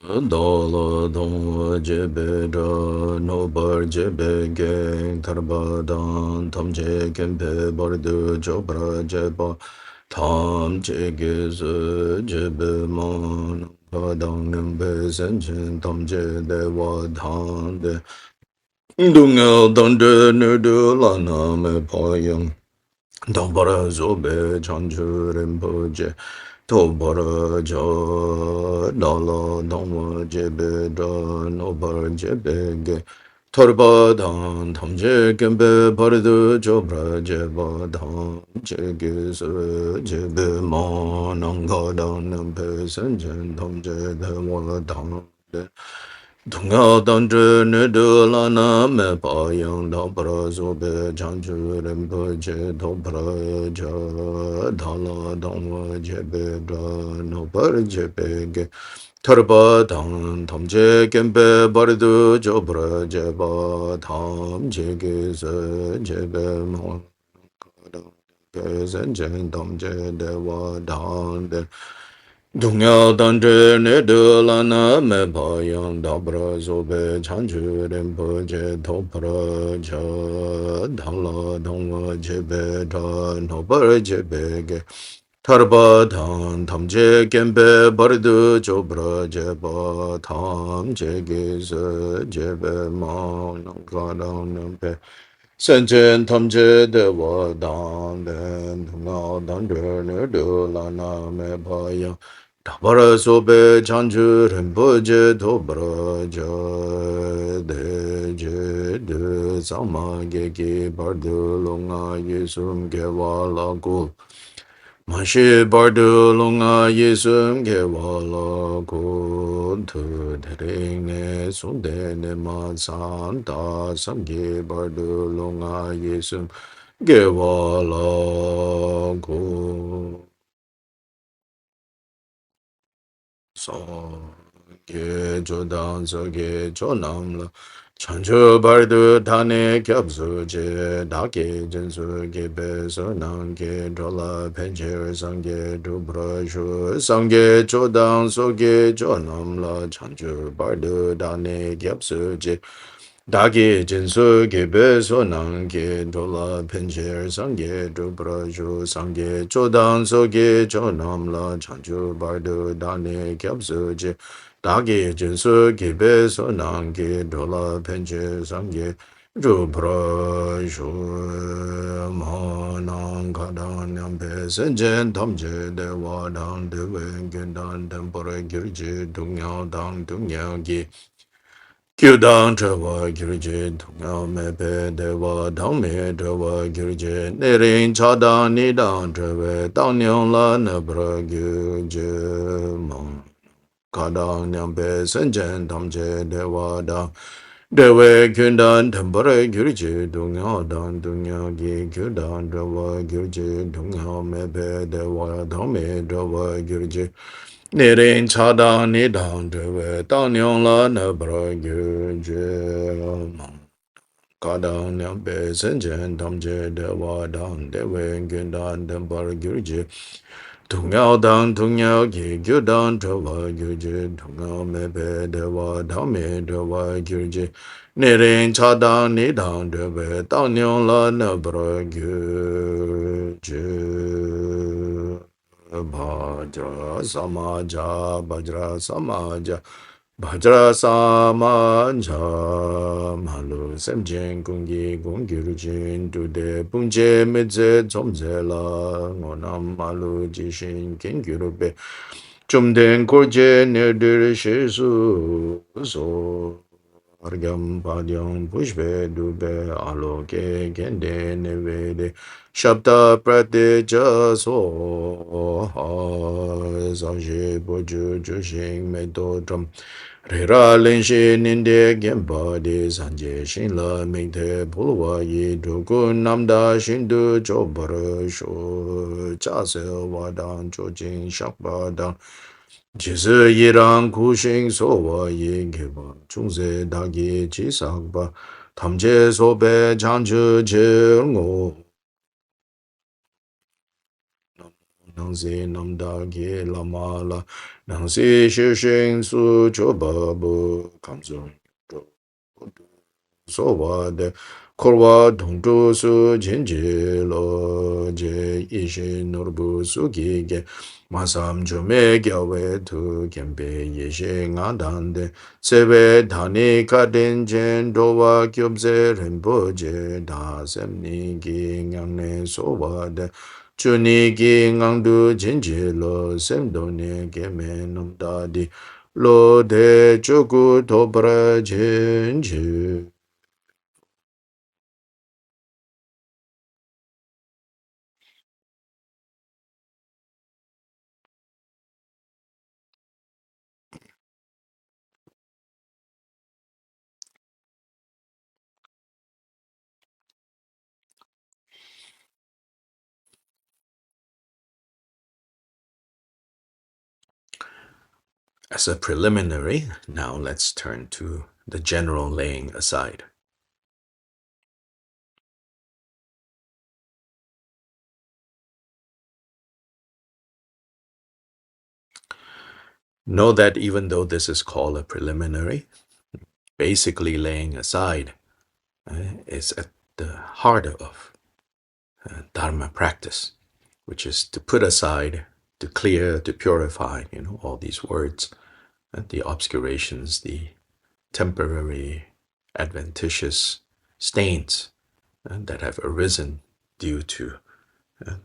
Dolo dong jebe da no bar jebe gang tarba dan tam je kempe bar de jobra jeba tam je gez jebe mon pa dang nembe sen chen tam je de wa dan de dung el dang de ne de la na me pa yang dang bara zo be chan chu ren po je to bara jo la la dong wa je be da no bar je be ge tor ba dan tam je gen be bar de jo bra je ba dan je ge se je be ma nang ga dan nam pe sen chen tam je de wa dan de 동가 단저 네들라나 메바양 다브라조베 장주렘버제 도브라자 달라 동와 제베다 노버제베게 터바당 덤제 겜베 버르드 조브라제바 탐제게서 제베모 계산전 덤제 대와 당데 동야 단제 네들라나 메바양 다브라조베 찬주렘버제 도브라자 달라 동와 제베다 노버제베게 타르바당 탐제 겜베 버르드 조브라제바 탐제게서 제베마 농가당nem베 senchen tamche dewa dangden tunga dangde ne de lana me baya dabara sobe chanchu rinpoche dobra ja de je de sama geki bardu longa yesum gewa lagu Mashi bardu longa yesum ge wala ko tu terenge sunde ne ma san da samge bardu longa yesum ge wala ko so ge jodan so ge jonam chancho bardu tane kyabsu je dake jinsu ge beso nange drola pencher sangye dubra shu sangye chodang soge jonam la chancho bardu tane kyabsu je dake jinsu ge beso nange drola pencher sangye dubra shu sangye chodang soge jonam la chancho bardu tane kyabsu je dāgī jīnsū gībē sō nāngī dōlā pēnchē sāngī rūprā shū mā nāng kādāng nyāmbē sēnchēn tamchē dēwā dāng dēwē gyōndāng dēmporā gyurjī dūngyā dāng dūngyā gī gyūdāng chēwā gyurjī dūngyā mē pē dēwā dāng mē dēwā gyurjī nērīng chādāng nīdāng chēwē dāng nyāng lā nēprā gyurjī māng Kadang nyambe senjen tamche dewa dang dewe kyundan tempore gyurje dungya dang dungya gi kyundan dewa gyurje dungya mebe dewa dame dewa gyurje nirin chadang nidang dewe dang nyong la nebra gyurje kadang nyambe senjen tamche dewa dang dewe kyundan tempore gyurje Tungyao dang tungyao ki gyu dang trawa gyu je tungyao me pe dewa dang me dewa gyu je nirin cha dang ni dang dewa dang nyong la na bra gyu je bhajra samaja bhajra samaja Bhajra samanja malu semjen kungi kungi rujin tude punje medze zomze la ngonam malu jishin kengi rube chumden korje nerdir shesu so argyam padyam pushbe dube aloke kende nevede shabda prate jaso sanje boju jushin medo drum Rera lenshi ninde genpa de sanje shinla mingte pulwa yi dukun namda shindu chobara sho chase wadang chojing shakpa dang jise yirang kushing sowa yi geba chungse dagi chisakpa tamche sobe chanchu chirngo Nangsi namda ge lama la Nangsi shishing su chobabu kamzo sowa de korwa dongzhu su jinji lo je ishi norbu su gi ge masam jume gyawe tu kempe yeshi ngadan de sebe dhani kaden jen dowa kyobze rinpo je da semni gi ngangne sowa de chuni gi ngangdu jinji lo semdo ne geme namda di lo de choku topra jinji. As a preliminary, now let's turn to the general laying aside. Know that even though this is called a preliminary, basically laying aside is at the heart of Dharma practice, which is to put aside, to clear, to purify, all these words, the obscurations, the temporary adventitious stains that have arisen due to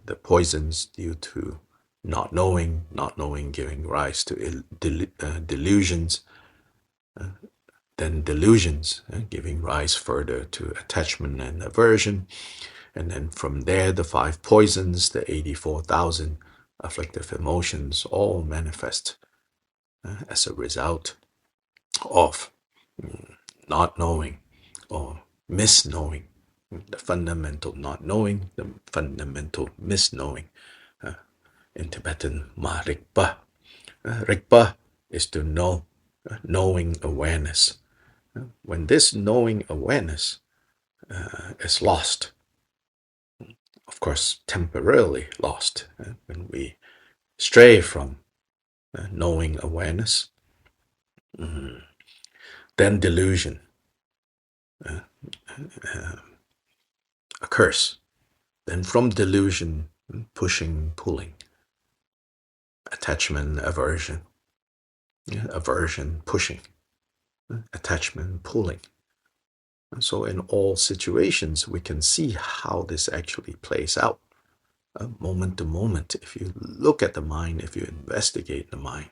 the poisons, due to not knowing giving rise to delusions, then delusions giving rise further to attachment and aversion, and then from there the five poisons, the 84,000 afflictive emotions, all manifest as a result of not knowing or misknowing, the fundamental not knowing, the fundamental misknowing. In Tibetan, ma rikpa. Rikpa is to know, knowing awareness. When this knowing awareness is lost, of course, temporarily lost, when we stray from knowing awareness, then delusion occurs. Then from delusion, pushing, pulling, attachment, aversion, aversion, pushing, attachment, pulling. And so in all situations, we can see how this actually plays out, moment to moment. If you look at the mind, if you investigate the mind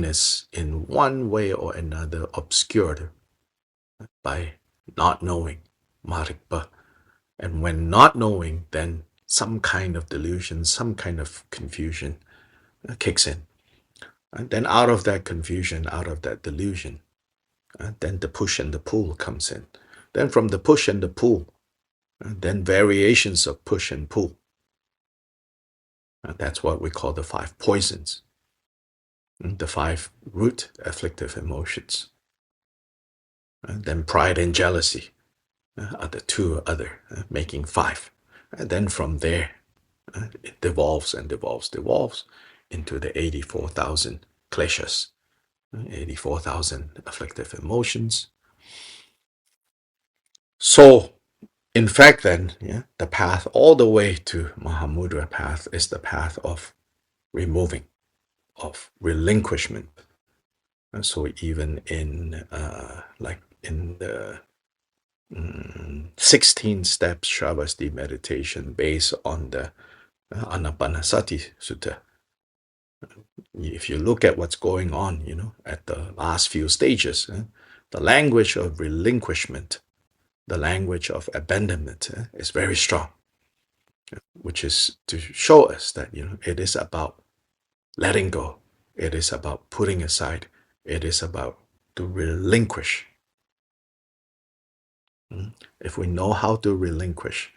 is in one way or another obscured by not knowing, marikpa. And when not knowing, then some kind of delusion, some kind of confusion kicks in. And then out of that confusion, out of that delusion, then the push and the pull comes in. Then from the push and the pull, then variations of push and pull. That's what we call the five poisons, the five root afflictive emotions. Then pride and jealousy are the two other, making five. And then from there, it devolves and devolves into the 84,000 kleshas, 84,000 afflictive emotions. So, in fact, then, the path all the way to Mahamudra path is the path of removing, of relinquishment. And so, even in like in the 16 steps Shavasti meditation based on the Anapanasati Sutta, if you look at what's going on, at the last few stages, the language of relinquishment, the language of abandonment is very strong, which is to show us that, it is about letting go. It is about putting aside. It is about to relinquish. If we know how to relinquish,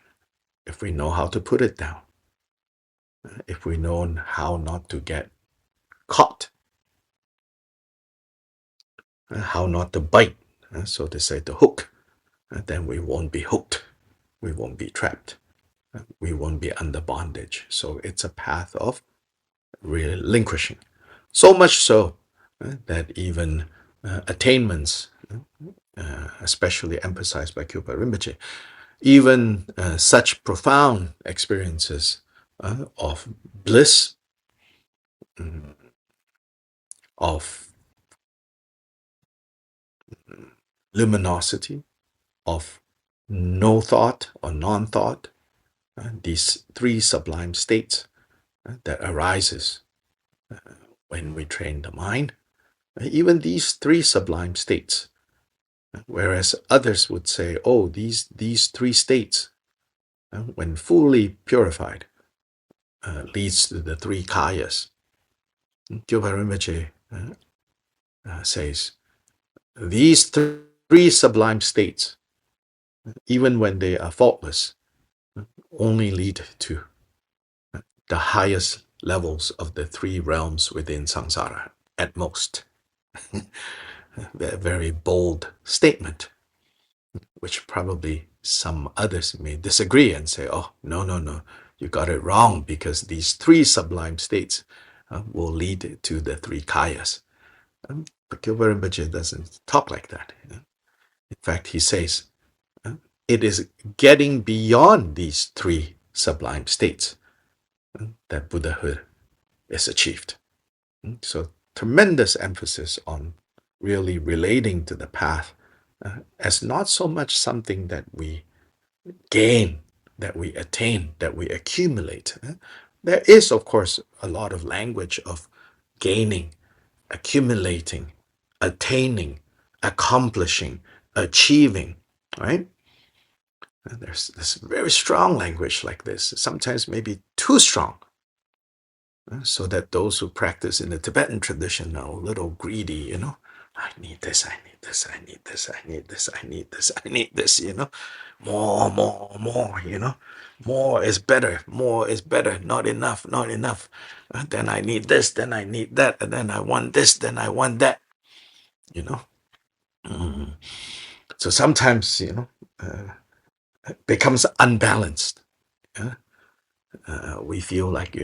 if we know how to put it down, if we know how not to get caught, how not to bite, so to say, the hook, then we won't be hooked. We won't be trapped. we won't be under bondage. So it's a path of relinquishing. So much so that even attainments, especially emphasized by Kyopa Rinpoche, even such profound experiences of bliss, of luminosity, of no thought or non-thought, these three sublime states that arises when we train the mind, even these three sublime states, whereas others would say, oh, these three states, when fully purified, leads to the three kayas. Gyalpa Rinpoche says, these three sublime states, even when they are faultless, only lead to the highest levels of the three realms within samsara, at most. A very bold statement, which probably some others may disagree and say, oh, no, you got it wrong, because these three sublime states will lead to the three kayas. But Gyalpa Rinpoche doesn't talk like that. In fact, he says, it is getting beyond these three sublime states that Buddhahood is achieved. So tremendous emphasis on really relating to the path as not so much something that we gain, that we attain, that we accumulate. There is, of course, a lot of language of gaining, accumulating, attaining, accomplishing, achieving, right? And there's this very strong language like this, sometimes maybe too strong, so that those who practice in the Tibetan tradition are a little greedy, I need this, I need this, I need this, I need this, I need this, I need this, more, more is better, not enough, not enough. Then I need this, then I need that, and then I want this, then I want that, Mm. So sometimes, it becomes unbalanced. We feel like,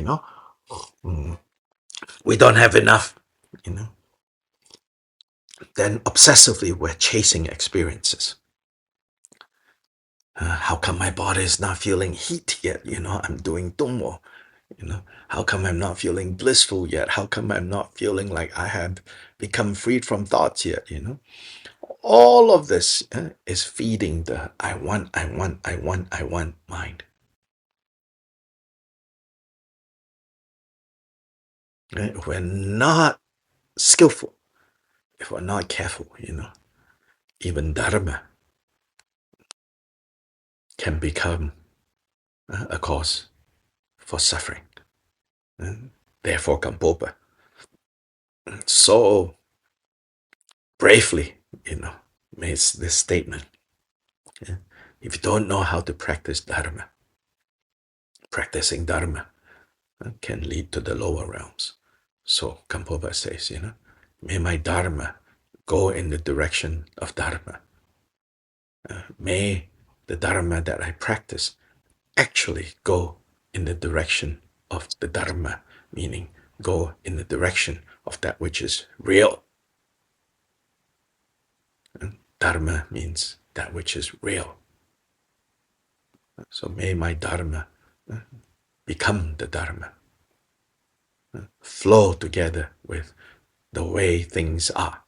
we don't have enough, Then obsessively we're chasing experiences. How come my body is not feeling heat yet? I'm doing tummo. How come I'm not feeling blissful yet? How come I'm not feeling like I have become freed from thoughts yet? All of this is feeding the I want mind. If we're not skillful, if we're not careful, even dharma can become a cause for suffering. Therefore, Gampopa so bravely, makes this statement. If you don't know how to practice dharma, practicing dharma can lead to the lower realms. So Gampopa says, may my dharma go in the direction of dharma. May the dharma that I practice actually go in the direction of the dharma, meaning go in the direction of that which is real. And dharma means that which is real. So may my dharma become the dharma, flow together with the way things are,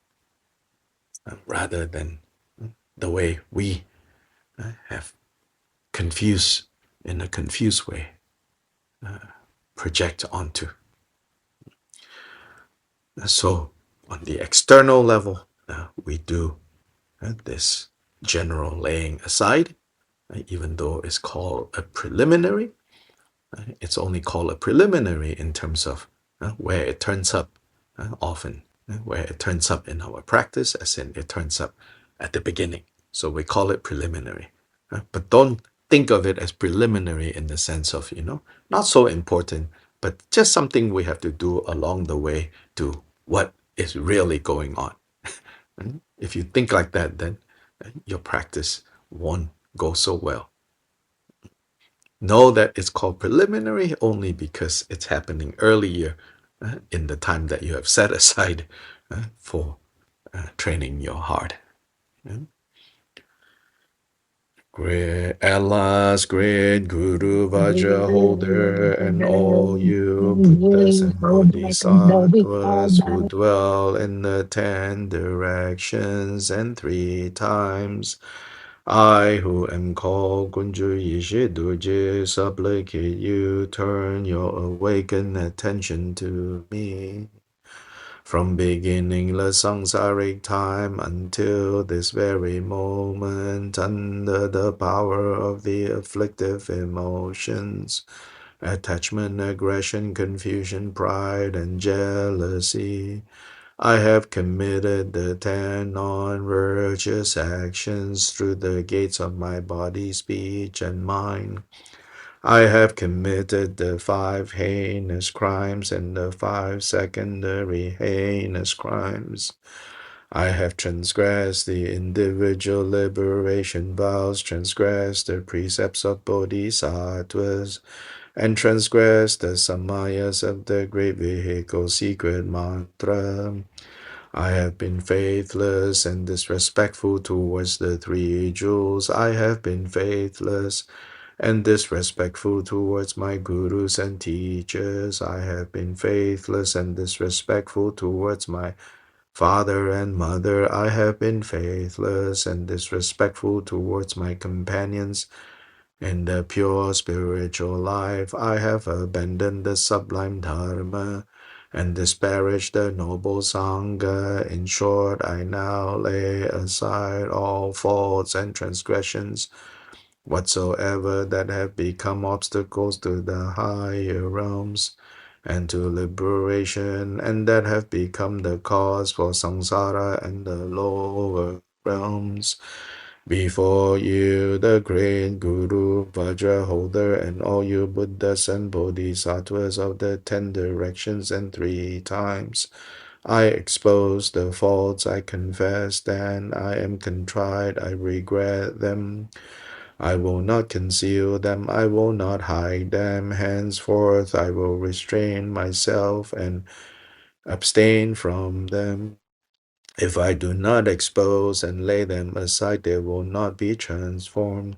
rather than the way we have confused, in a confused way, project onto. So on the external level, we do this general laying aside, even though it's called a preliminary. It's only called a preliminary in terms of where it turns up often, where it turns up in our practice, as in it turns up at the beginning. So we call it preliminary. But don't think of it as preliminary in the sense of, not so important, but just something we have to do along the way to what is really going on. If you think like that, then your practice won't go so well. Know that it's called preliminary only because it's happening earlier in the time that you have set aside for training your heart. Great, at last, great Guru Vajra holder, and all you Buddhas and Bodhisattvas who dwell in the 10 directions and 3 times. I, who am called Gunju Yishiduji, supplicate you turn your awakened attention to me. From beginningless samsaric time until this very moment, under the power of the afflictive emotions, attachment, aggression, confusion, pride, and jealousy, I have committed the 10 non-virtuous actions through the gates of my body, speech, and mind. I have committed the 5 heinous crimes and the 5 secondary heinous crimes. I have transgressed the individual liberation vows, transgressed the precepts of bodhisattvas, and transgressed the samayas of the great vehicle secret mantra. I have been faithless and disrespectful towards the 3 jewels. I have been faithless and disrespectful towards my gurus and teachers. I have been faithless and disrespectful towards my father and mother. I have been faithless and disrespectful towards my companions in the pure spiritual life. I have abandoned the sublime dharma and disparaged the noble sangha. In short, I now lay aside all faults and transgressions whatsoever that have become obstacles to the higher realms and to liberation, and that have become the cause for samsara and the lower realms. Before you, the great Guru, Vajra holder, and all you Buddhas and Bodhisattvas of the 10 directions and 3 times, I expose the faults, I confess, and I am contrite, I regret them. I will not conceal them, I will not hide them. Henceforth I will restrain myself and abstain from them. If I do not expose and lay them aside, they will not be transformed.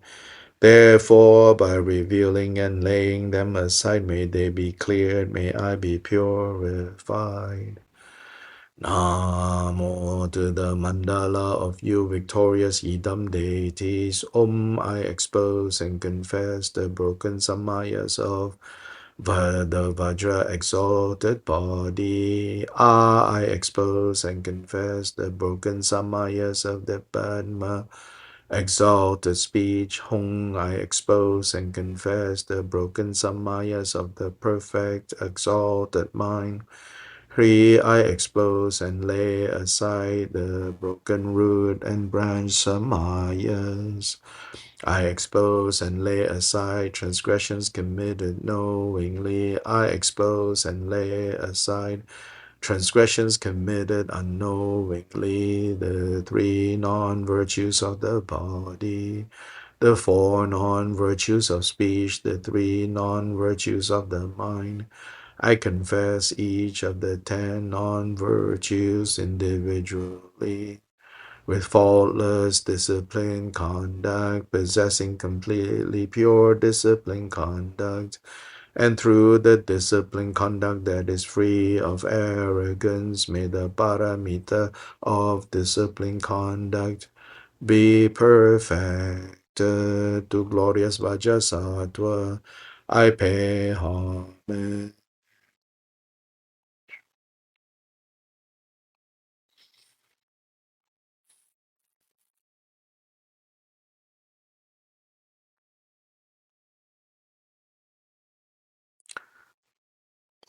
Therefore, by revealing and laying them aside, may they be cleared, may I be purified. Namo to the mandala of you victorious Idam deities. I expose and confess the broken samayas of the Vajra exalted body. I expose and confess the broken samayas of the Padma exalted speech. I expose and confess the broken samayas of the perfect exalted mind. I expose and lay aside the broken root and branch samayas. I expose and lay aside transgressions committed knowingly. I expose and lay aside transgressions committed unknowingly. The 3 non-virtues of the body, the 4 non-virtues of speech, the 3 non-virtues of the mind. I confess each of the 10 non-virtues individually, with faultless disciplined conduct, possessing completely pure disciplined conduct, and through the disciplined conduct that is free of arrogance, may the paramita of disciplined conduct be perfected to glorious Vajrasattva. I pay homage.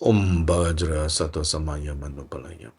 Om Bhadra Sato Samaya Manupalaya.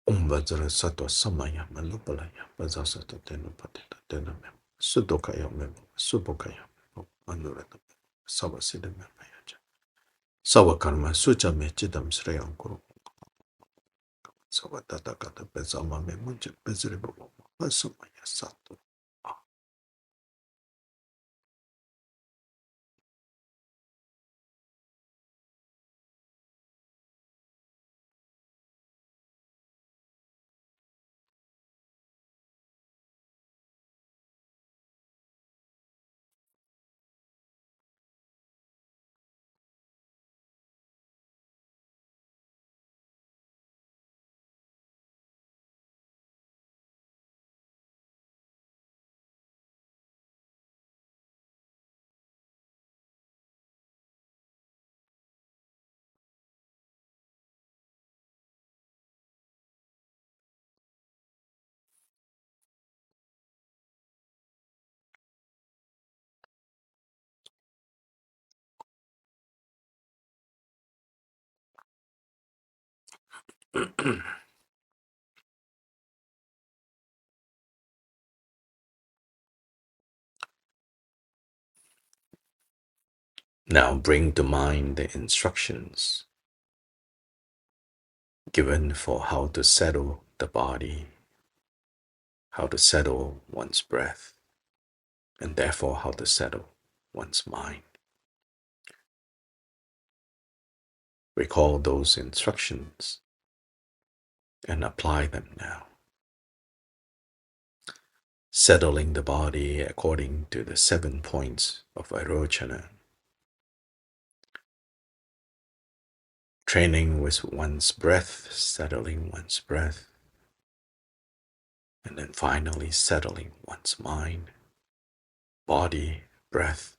Umbazara sato samaya malupalaya bazasato tenupatita tename sudokaya memo subokaya memo manurata savasida mepayaja savakarma sucha mechidam sreyam kuru savatata kata bezama memunja bezribu samaya sato. Now bring to mind the instructions given for how to settle the body, how to settle one's breath, and therefore how to settle one's mind. Recall those instructions and apply them now. Settling the body according to the 7 points of Vairochana. Training with one's breath, settling one's breath, and then finally settling one's mind, body, breath,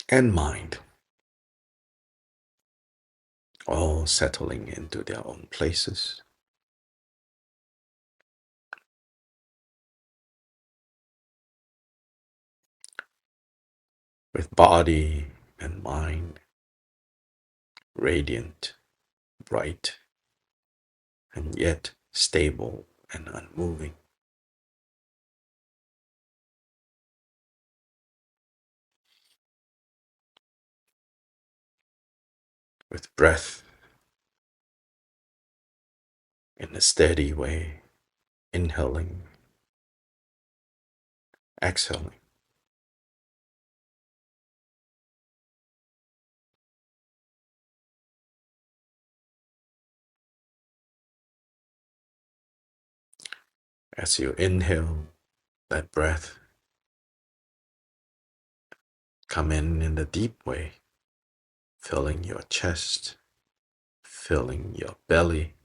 and mind, all settling into their own places. With body and mind radiant, bright, and yet stable and unmoving. With breath in a steady way, inhaling, exhaling. As you inhale, let breath come in the deep way, filling your chest, filling your belly,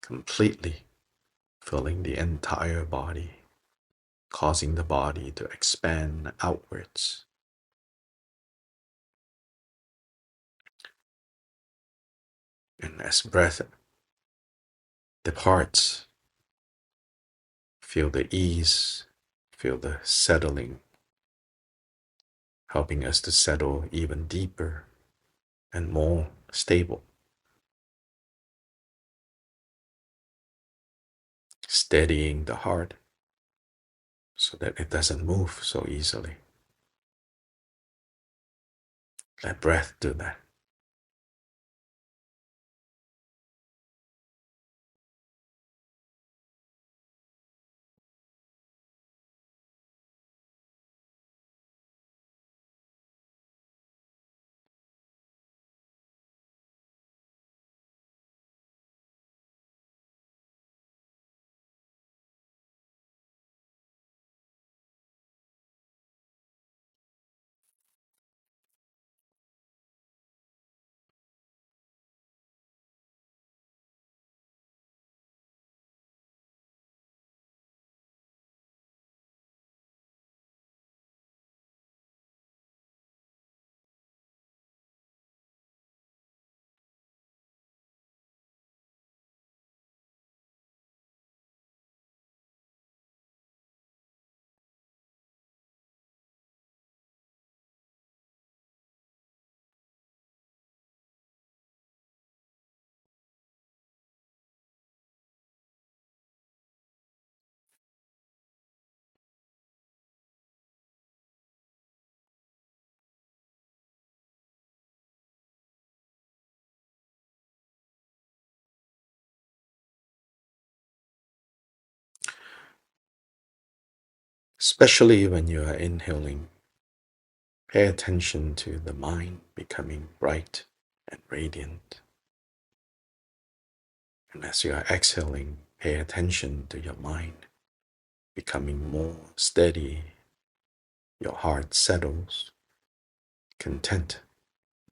completely filling the entire body, causing the body to expand outwards. And as breath departs, feel the ease, feel the settling, helping us to settle even deeper and more stable, steadying the heart so that it doesn't move so easily. Let breath do that. Especially when you are inhaling, pay attention to the mind becoming bright and radiant. And as you are exhaling, pay attention to your mind becoming more steady. Your heart settles, content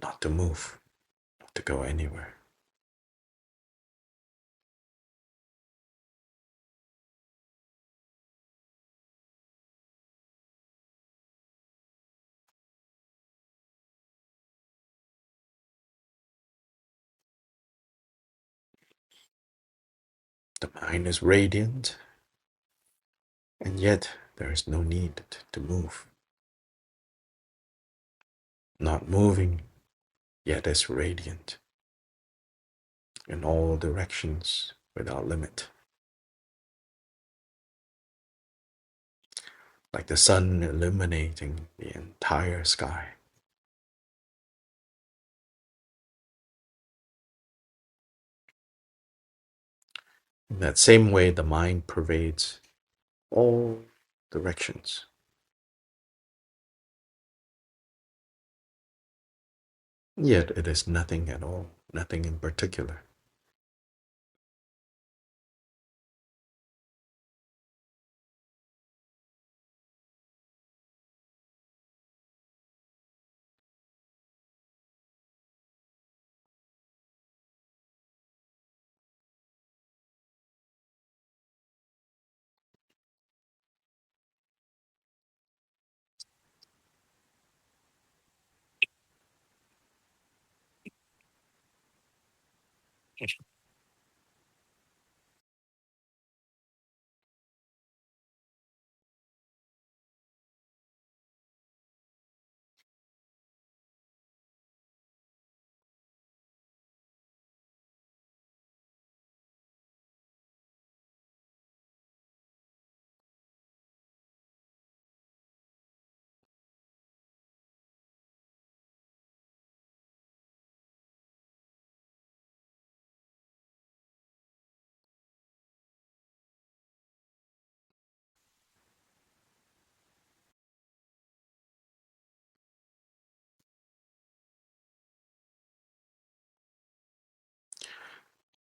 not to move, not to go anywhere. The mind is radiant, and yet there is no need to move. Not moving, yet is radiant in all directions without limit. Like the sun illuminating the entire sky. In that same way, the mind pervades all directions. Yet it is nothing at all, nothing in particular.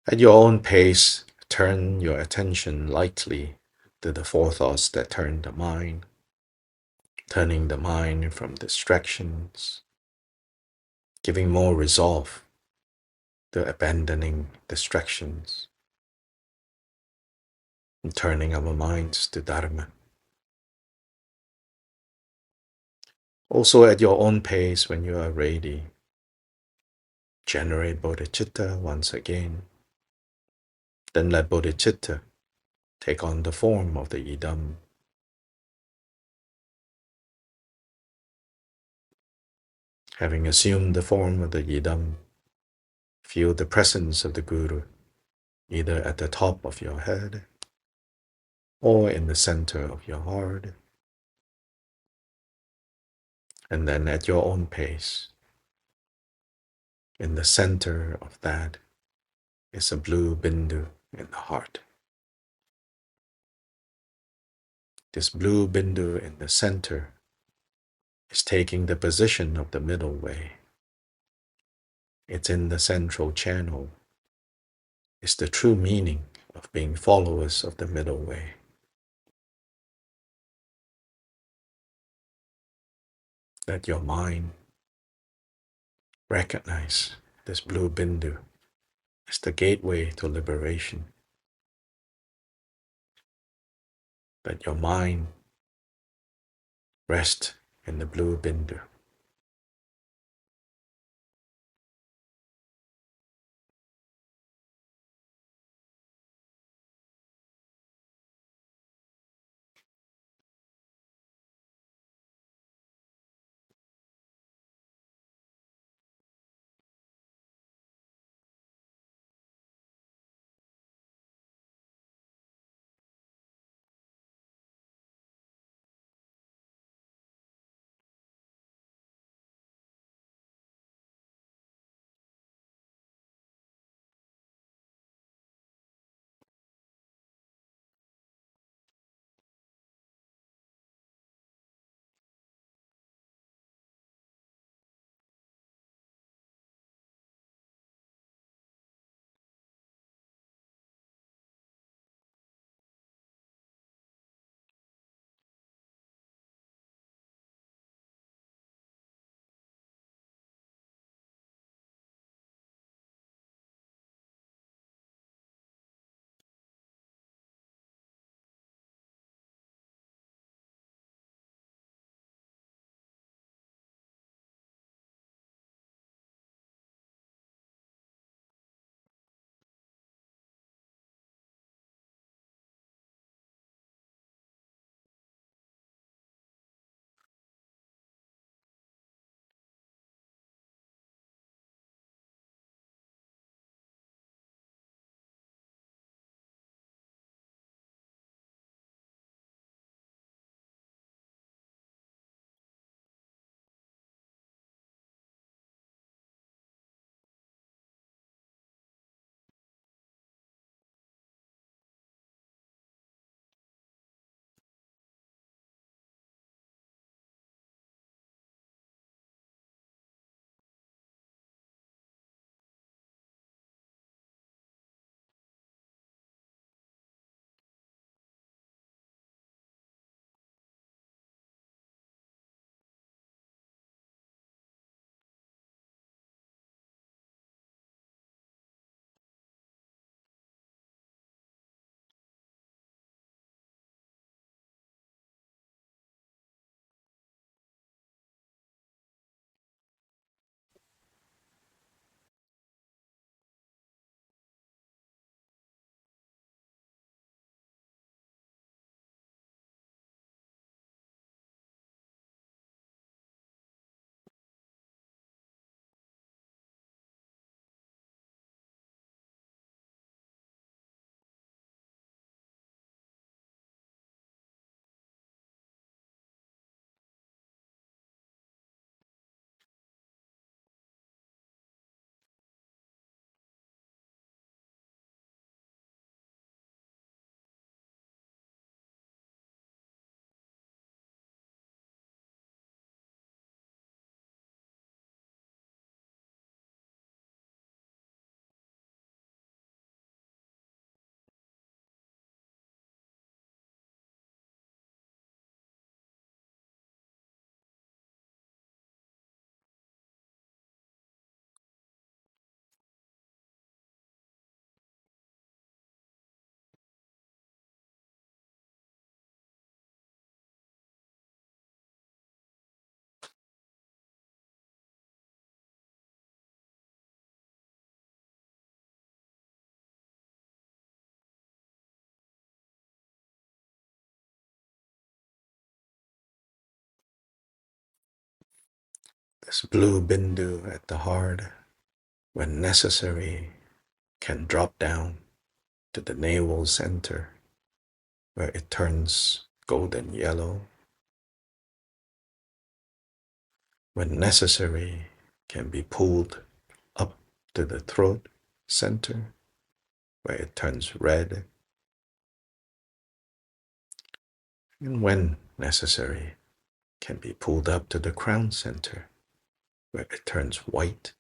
At your own pace, turn your attention lightly to the forethoughts that turn the mind, turning the mind from distractions, giving more resolve to abandoning distractions, and turning our minds to Dharma. Also, at your own pace, when you are ready, generate bodhicitta once again. Then let bodhicitta take on the form of the idam. Having assumed the form of the idam, feel the presence of the Guru, either at the top of your head or in the center of your heart. And then at your own pace, in the center of that is a blue bindu in the heart. This blue bindu in the center is taking the position of the middle way. It's in the central channel. It's the true meaning of being followers of the middle way. Let your mind recognize this blue bindu as the gateway to liberation. Let your mind rest in the blue bindu. This blue bindu at the heart, when necessary, can drop down to the navel center, where it turns golden yellow. When necessary, can be pulled up to the throat center, where it turns red. And when necessary, can be pulled up to the crown center, where it turns white.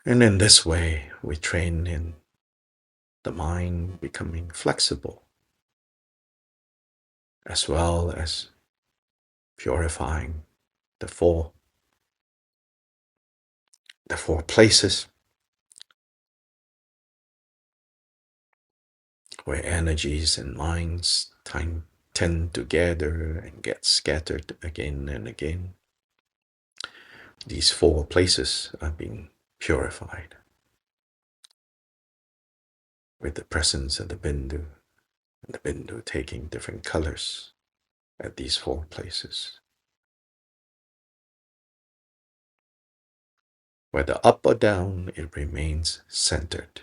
And in this way, we train in the mind becoming flexible, as well as purifying the four, the four places where energies and minds tend to gather and get scattered again and again. These four places are being purified with the presence of the bindu, and the bindu taking different colors at these four places. Whether up or down, it remains centered.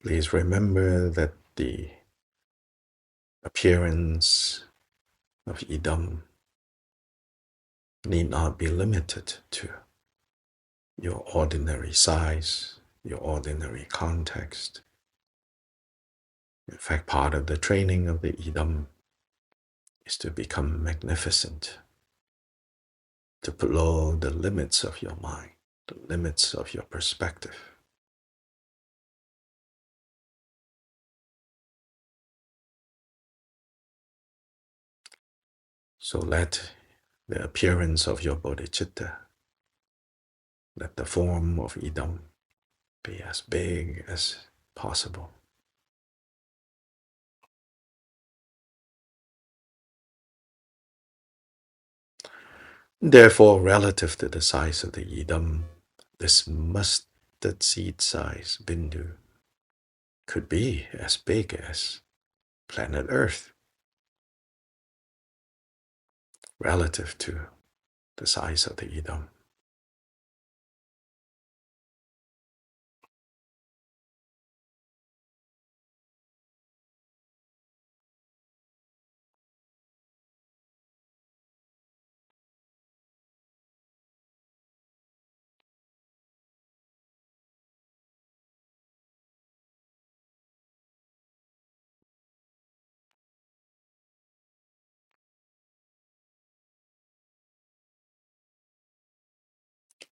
Please remember that the appearance of idam need not be limited to your ordinary size, your ordinary context. In fact, part of the training of the idam is to become magnificent, to blow the limits of your mind, the limits of your perspective. So let the appearance of your bodhicitta, let the form of idam be as big as possible. Therefore, relative to the size of the idam, this mustard seed size bindu could be as big as planet Earth, relative to the size of the idam.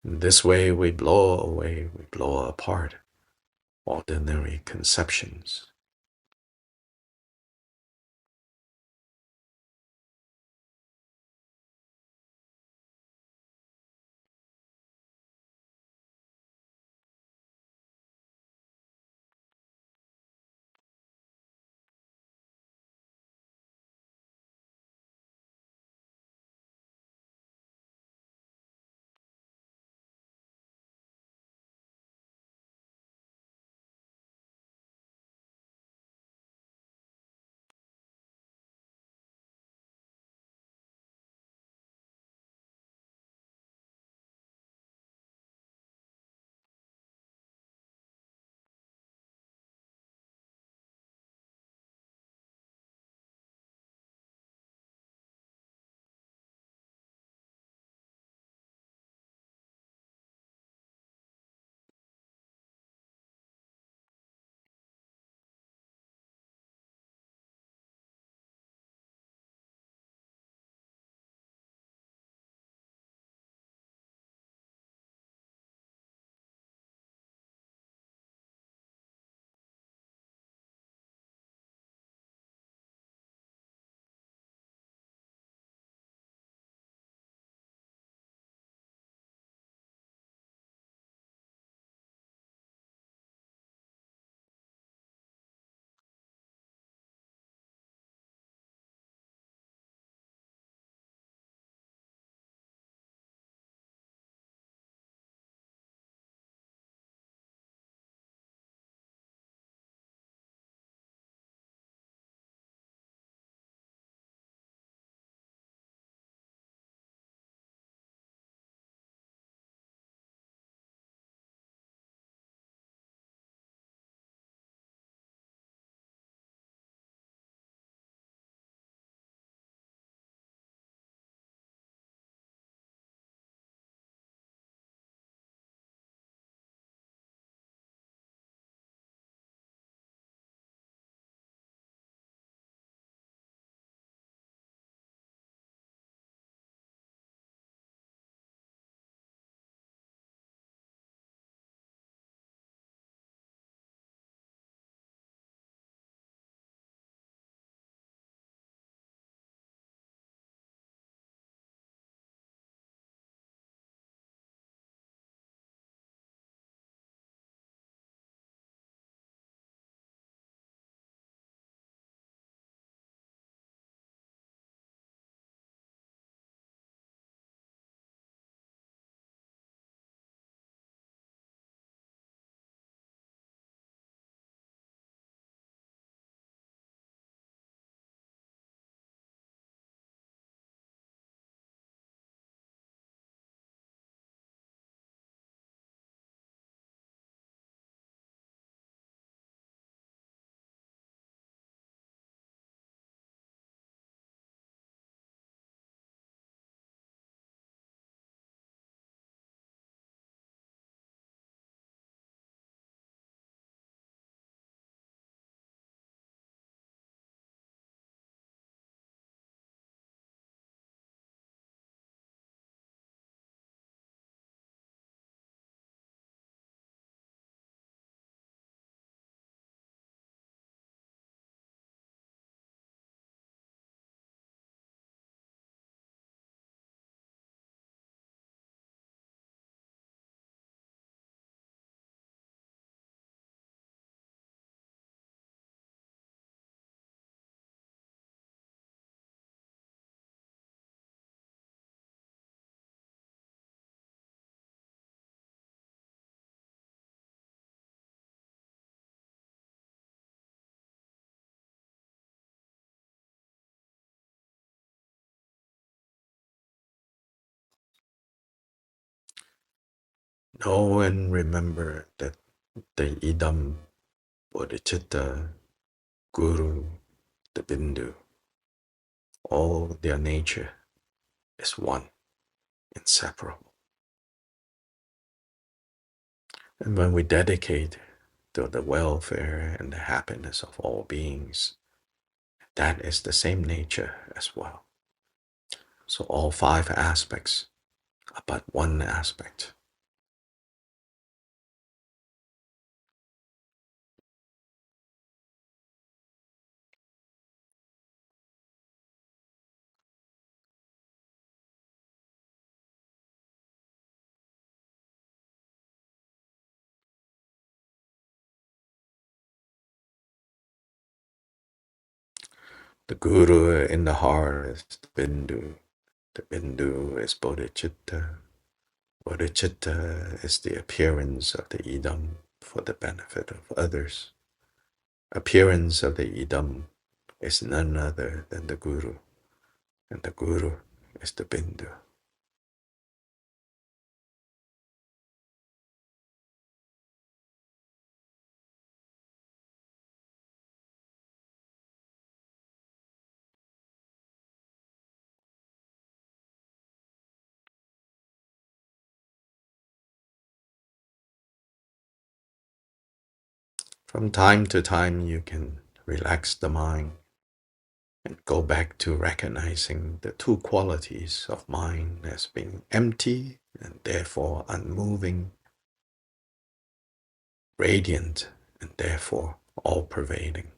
In this way, we blow away, we blow apart ordinary conceptions. Know and remember that the Idam, Bodhicitta, Guru, the Bindu, all their nature is one, inseparable. And when we dedicate to the welfare and the happiness of all beings, that is the same nature as well. So all five aspects are but one aspect. The Guru in the heart is the Bindu. The Bindu is Bodhicitta. Bodhicitta is the appearance of the Idam for the benefit of others. Appearance of the Idam is none other than the Guru, and the Guru is the Bindu. From time to time, you can relax the mind and go back to recognizing the two qualities of mind as being empty and therefore unmoving, radiant and therefore all pervading.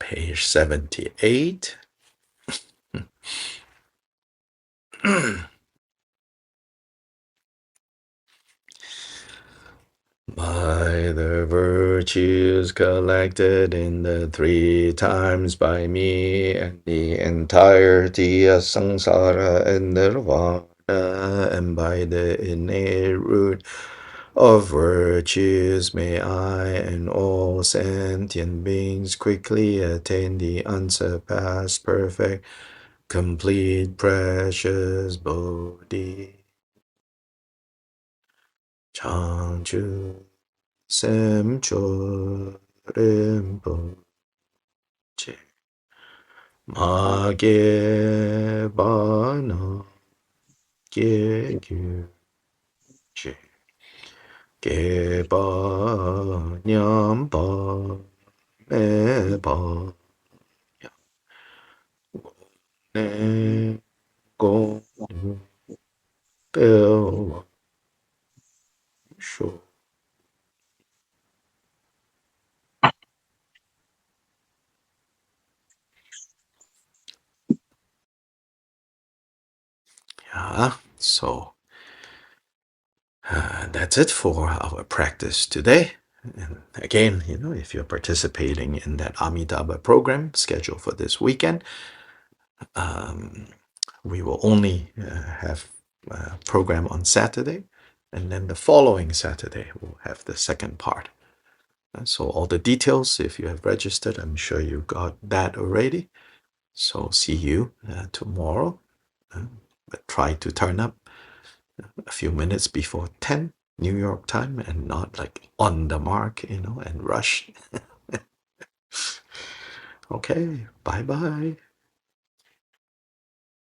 page 78. By the virtues collected in the three times by me, and the entirety of samsara and nirvana, and by the innate root of virtues, may I and all sentient beings quickly attain the unsurpassed, perfect, complete, precious Bodhi. Changchu Semcho Rinpoche Mage Bana Ge Gyu Che Ge Ba Nyam Ba Me Ba Ne Go Del Sho. Yeah, so that's it for our practice today. And again, if you're participating in that Amitabha program scheduled for this weekend, we will only have a program on Saturday, and then the following Saturday we'll have the second part. So all the details, if you have registered, I'm sure you got that already. So see you tomorrow. But try to turn up a few minutes before 10 New York time and not like on the mark, and rush. Okay, bye bye.